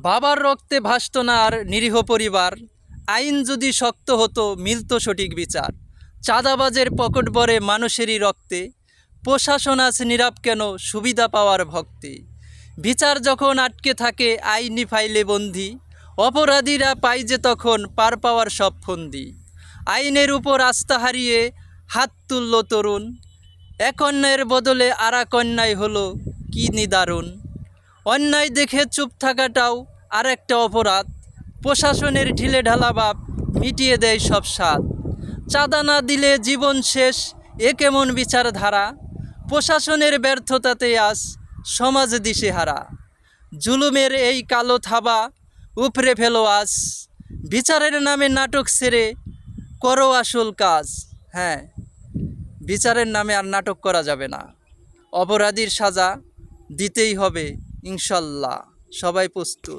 বাবার রক্তে ভাসত না আর নিরীহ পরিবার। আইন যদি শক্ত হতো মিলত সঠিক বিচার। চাঁদাবাজের পকেট ভরে মানুষেরই রক্তে, প্রশাসন আজ নীরব কেন সুবিধা পাওয়ার ভক্তি। বিচার যখন আটকে থাকে আইনি ফাইলে বন্দি, অপরাধীরা পায় যে তখন পার পাওয়ার সব ফন্দি। আইনের উপর আস্থা হারিয়ে হাত তুলল তরুণ, এক অন্যায়ের বদলে আর এক অন্যায় হলো কি নিদারুণ। অন্যায় দেখে চুপ থাকাটাও আর একটা অপরাধ, প্রশাসনের ঢিলে ঢালা ভাব মিটিয়ে দেয় সব স্বাদ। চাঁদা না দিলে জীবন শেষ, এ কেমন বিচারধারা। প্রশাসনের ব্যর্থতাতে আজ সমাজ দিশেহারা। জুলুমের এই কালো থাবা উপড়ে ফেলো আজ, বিচারের নামে নাটক সেরে করো আসল কাজ। হ্যাঁ, বিচারের নামে আর নাটক করা যাবে না। অপরাধীর সাজা দিতেই হবে ইনশাল্লাহ। সবাই প্রস্তুত।